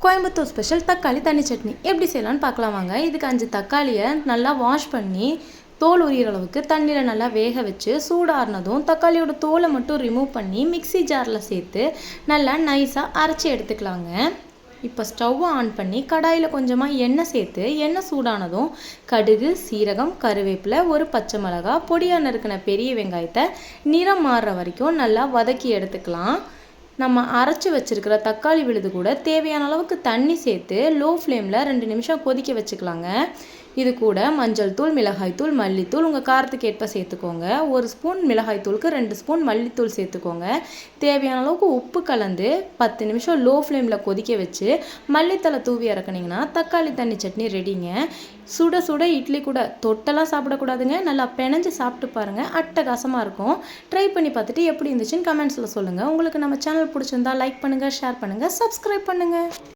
Coimbatore special தக்காளி தண்ணி சட்னி எப்படி செய்யலாம்னு பார்க்கலாம் வாங்க. இதுக்கு 5 தக்காளியை நல்லா வாஷ் பண்ணி தோல் உரிகிற அளவுக்கு தண்ணியில் நல்லா வேக வச்சு சூடாறினதும் தக்காளியோட தோலை மட்டும் ரிமூவ் பண்ணி மிக்ஸி ஜாரில் சேர்த்து நல்லா நைஸாக அரைச்சி எடுத்துக்கலாங்க. இப்போ ஸ்டவ்வை ஆன் பண்ணி கடாயில் கொஞ்சமாக எண்ணெய் சேர்த்து எண்ணெய் சூடானதும் கடுகு, சீரகம், கருவேப்பிலை, ஒரு பச்சை மிளகாய், பொடியாக நறுக்கின பெரிய வெங்காயத்தை நிறம் மாறுற வரைக்கும் நல்லா வதக்கி எடுத்துக்கலாம். நம்ம அரைச்சி வச்சுருக்கிற தக்காளி விழுது கூட தேவையான அளவுக்கு தண்ணி சேர்த்து லோ ஃப்ளேமில் 2 நிமிஷம் கொதிக்க வச்சுக்கலாங்க. இது கூட மஞ்சள் தூள், மிளகாய்த்தூள், மல்லித்தூள் உங்கள் காரத்துக்கு ஏற்ப சேர்த்துக்கோங்க. 1 ஸ்பூன் மிளகாய்த்தூளுக்கு 2 ஸ்பூன் மல்லித்தூள் சேர்த்துக்கோங்க. தேவையான அளவுக்கு உப்பு கலந்து 10 நிமிஷம் லோ ஃப்ளேமில் கொதிக்க வச்சு மல்லித்தலை தூவி இறக்குனீங்கன்னா தக்காளி தண்ணி சட்னி ரெடிங்க. சுட சுட இட்லி கூட தொட்டெல்லாம் சாப்பிடக்கூடாதுங்க, நல்லா பிணைஞ்சு சாப்பிட்டு பாருங்கள், அட்டகாசமாக இருக்கும். ட்ரை பண்ணி பார்த்துட்டு எப்படி இருந்துச்சுன்னு கமெண்ட்ஸில் சொல்லுங்கள். உங்களுக்கு நம்ம சேனல் பிடிச்சிருந்தா லைக் பண்ணுங்கள், ஷேர் பண்ணுங்கள், சப்ஸ்கிரைப் பண்ணுங்கள்.